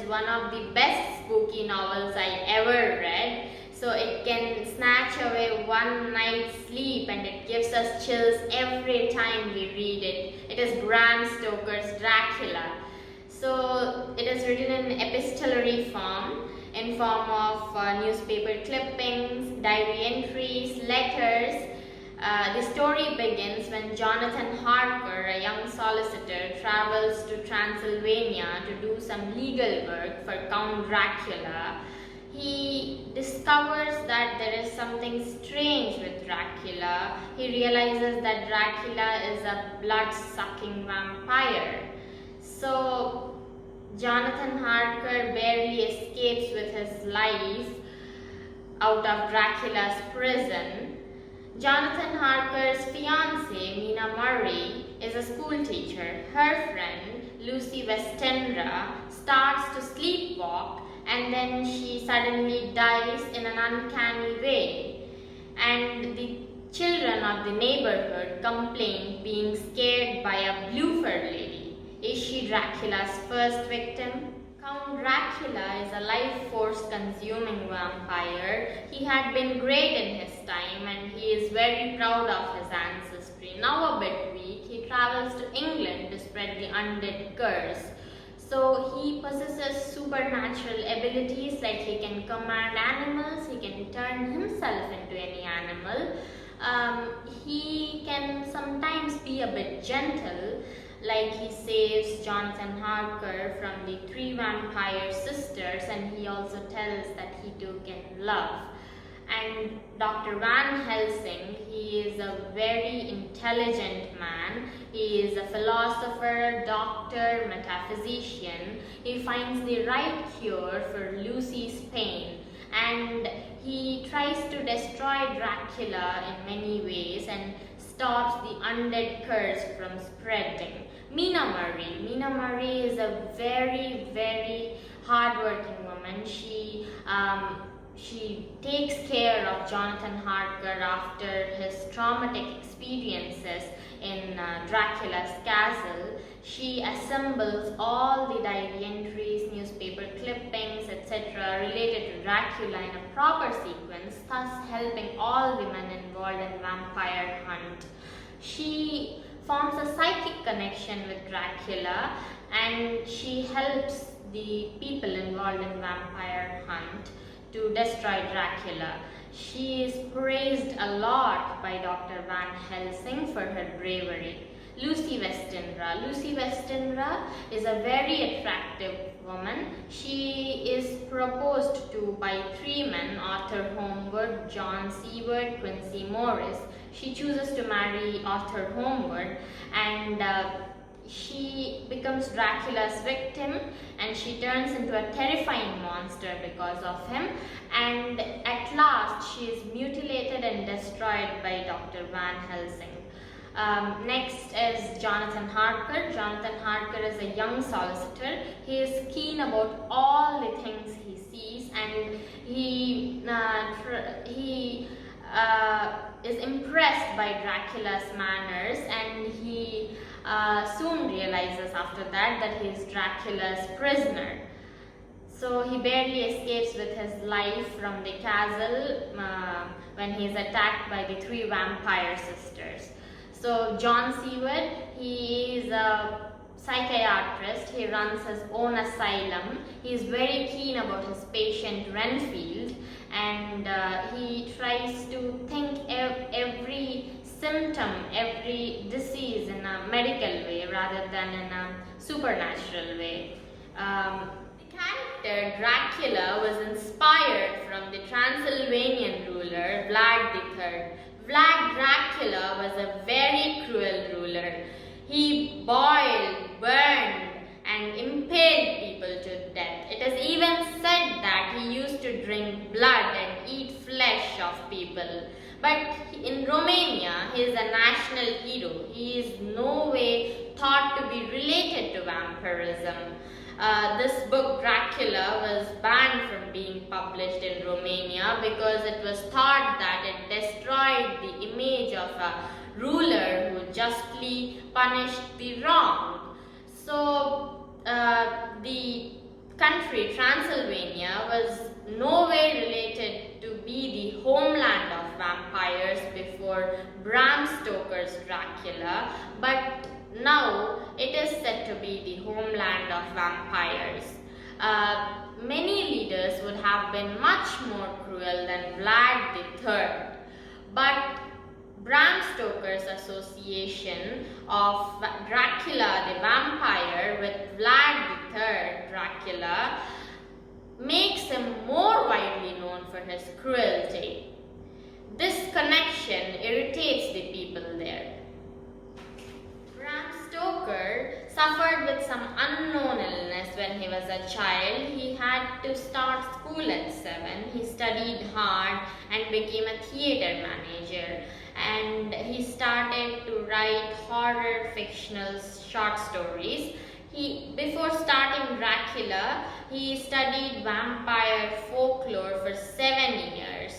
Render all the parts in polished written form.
one of the best spooky novels I ever read. So it can snatch away one night's sleep and it gives us chills every time we read it. It is Bram Stoker's Dracula. So it is written in epistolary form, in form of newspaper clippings, diary entries, letters. The story begins when Jonathan Harker, a young solicitor, travels to Transylvania to do some legal work for Count Dracula. He discovers that there is something strange with Dracula. He realizes that Dracula is a blood-sucking vampire. So Jonathan Harker barely escapes with his life out of Dracula's prison. Jonathan Harker's fiancée, Mina Murray, is a school teacher. Her friend, Lucy Westenra, starts to sleepwalk and then she suddenly dies in an uncanny way. And the children of the neighborhood complain being scared by a blue-fur lady. Is she Dracula's first victim? Count Dracula is a life force consuming vampire. He had been great in his time and he is very proud of his ancestry. Now a bit weak, he travels to England to spread the undead curse. So he possesses supernatural abilities, like he can command animals, he can turn himself into any animal. He can sometimes be a bit gentle, like he saves Jonathan Harker from the 3 vampire sisters, and he also tells that he too can love. And Dr. Van Helsing, he is a very intelligent man. He is a philosopher, doctor, metaphysician. He finds the right cure for Lucy's pain, and he tries to destroy Dracula in many ways and stops the undead curse from spreading. Mina Murray is a very, very hardworking woman. She takes care of Jonathan Harker after his traumatic experiences in Dracula's castle. She assembles all the diary entries, newspaper clippings, etc. related to Dracula in a proper sequence, thus helping all the men involved in vampire hunt. She forms a psychic connection with Dracula and she helps the people involved in vampire hunt to destroy Dracula. She is praised a lot by Dr. Van Helsing for her bravery. Lucy Westenra is a very attractive woman. She is proposed to by 3 men, Arthur Holmwood, John Seward, Quincy Morris. She chooses to marry Arthur Holmwood and she becomes Dracula's victim and she turns into a terrifying monster because of him, and at last she is mutilated and destroyed by Dr. Van Helsing. Next is Jonathan Harker. Jonathan Harker is a young solicitor. He is keen about all the things he sees and he is impressed by Dracula's manners, and he soon realizes after that he is Dracula's prisoner. So he barely escapes with his life from the castle when he is attacked by the 3 vampire sisters. So John Seward, he is a psychiatrist. He runs his own asylum. He is very keen about his patient Renfield, and he tries to think every symptom, every disease in a medical way rather than in a supernatural way. The character Dracula was inspired from the Transylvanian ruler Vlad III. Vlad Dracula was a very cruel ruler. He boiled, burned, and impaled people to death. It is even said that he used to drink blood and eat flesh of people. But in Romania, he is a national hero. He is no way thought to be related to vampirism. This book, Dracula, was banned from being published in Romania because it was thought that it destroyed the image of a ruler who justly punished the wrong. So the country, Transylvania, was no way related to be the homeland of vampires before Bram Stoker's Dracula, but now it is said to be the homeland of vampires. Many leaders would have been much more cruel than Vlad III, but Bram Stoker's association of Dracula the vampire with Vlad III Dracula makes him more widely known for his cruelty. This connection irritates the people there. Bram Stoker suffered with some unknown illness when he was a child. He had to start school at 7. He studied hard and became a theatre manager. And he started to write horror fictional short stories. Before starting Dracula, he studied vampire folklore for 7 years.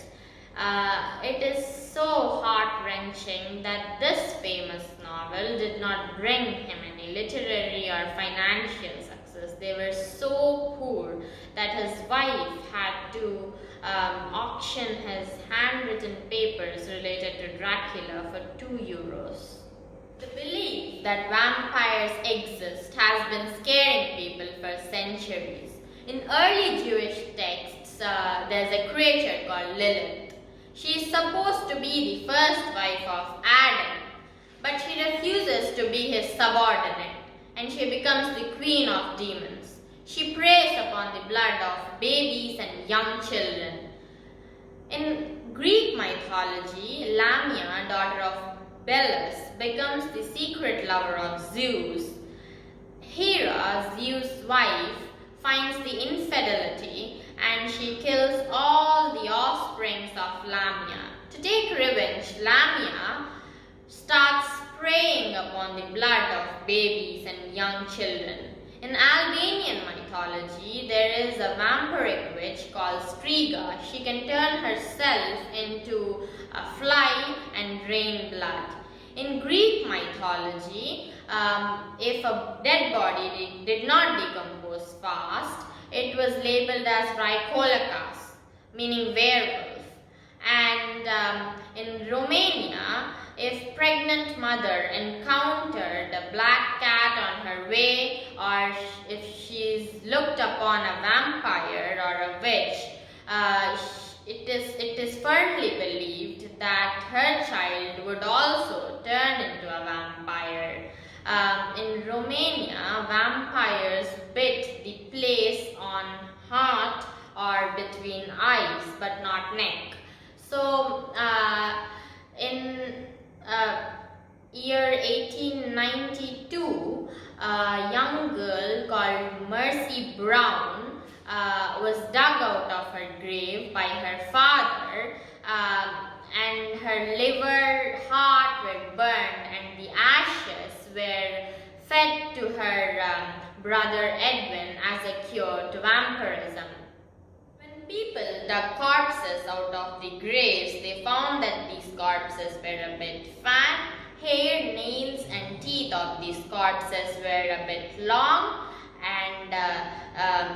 It is so heart-wrenching that this famous novel did not bring him any literary or financial success. They were so poor that his wife had to auction his handwritten papers related to Dracula for €2. The belief that vampires exist has been scaring people for centuries. In early Jewish texts, there's a creature called Lilith. She is supposed to be the first wife of Adam, but she refuses to be his subordinate, and she becomes the queen of demons. She preys upon the blood of babies and young children. In Greek mythology, Lamia, daughter of Belus, becomes the secret lover of Zeus. Hera, Zeus' wife, finds the infidelity and she kills all the offsprings of Lamia. To take revenge, Lamia starts preying upon the blood of babies and young children. In Albanian mythology, there is a vampiric witch called Striga. She can turn herself into a fly and drain blood. In Greek mythology, if a dead body did not decompose fast, it was labeled as Rhicolakas, meaning werewolf. And in Romania, if pregnant mother encountered a black cat on her way, or if she's looked upon a vampire or a witch, it is firmly believed that her child would also turn into a vampire. In Romania, vampires bit the place on heart or between eyes, but not neck. So, in year 1892, a young girl called Mercy Brown was dug out of her grave by her father, and her liver, heart were burned, and the ashes were fed to her brother Edwin as a cure to vampirism. When people dug corpses out of the graves, they found that these corpses were a bit fat. Hair, nails and teeth of these corpses were a bit long, and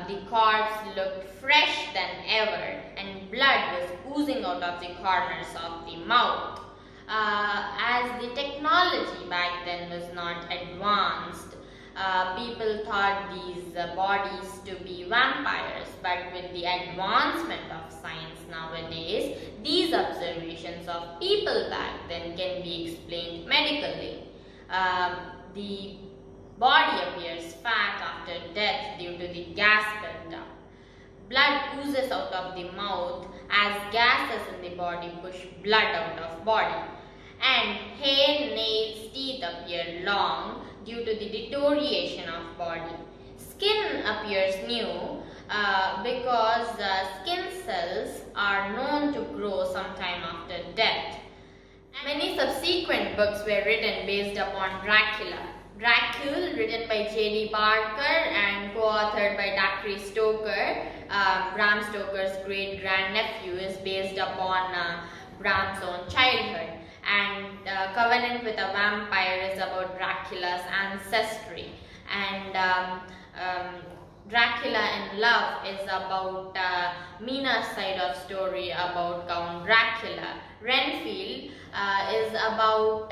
the corpse looked fresh than ever, and blood was oozing out of the corners of the mouth. As the technology back then was not advanced, people thought these bodies to be vampires, but with the advancement of science nowadays, these observations of people back then can be explained medically. The body appears fat after death due to the gas buildup. Blood oozes out of the mouth as gases in the body push blood out of body. And hair, nails, teeth appear long due to the deterioration of body. Skin appears new because skin cells are known to grow sometime after death. Many subsequent books were written based upon Dracula. Dracula, written by J.D. Barker and co-authored by Dacre Stoker, Bram Stoker's great-grandnephew, is based upon Bram's own childhood. And Covenant with a Vampire is about Dracula's ancestry. And Dracula in Love is about Mina's side of story about Count Dracula. Renfield is about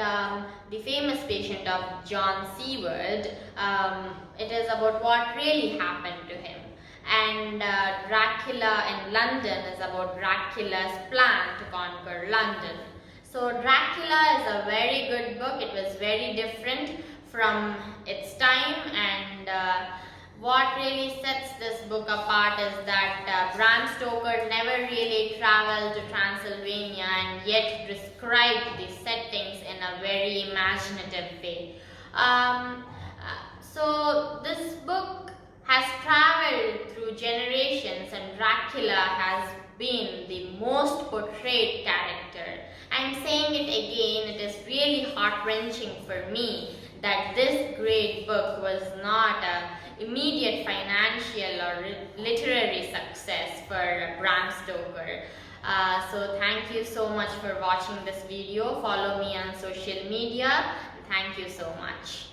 the famous patient of John Seward. It is about what really happened to him. And Dracula in London is about Dracula's plan to conquer London. So Dracula is a very good book. It was very different from its time, and what really sets this book apart is that Bram Stoker never really traveled to Transylvania and yet described the settings in a very imaginative way. So this book has traveled through generations, and Dracula has been the most portrayed character. I'm saying it again, it is really heart-wrenching for me that this great book was not an immediate financial or literary success for Bram Stoker. So thank you so much for watching this video. Follow me on social media. Thank you so much.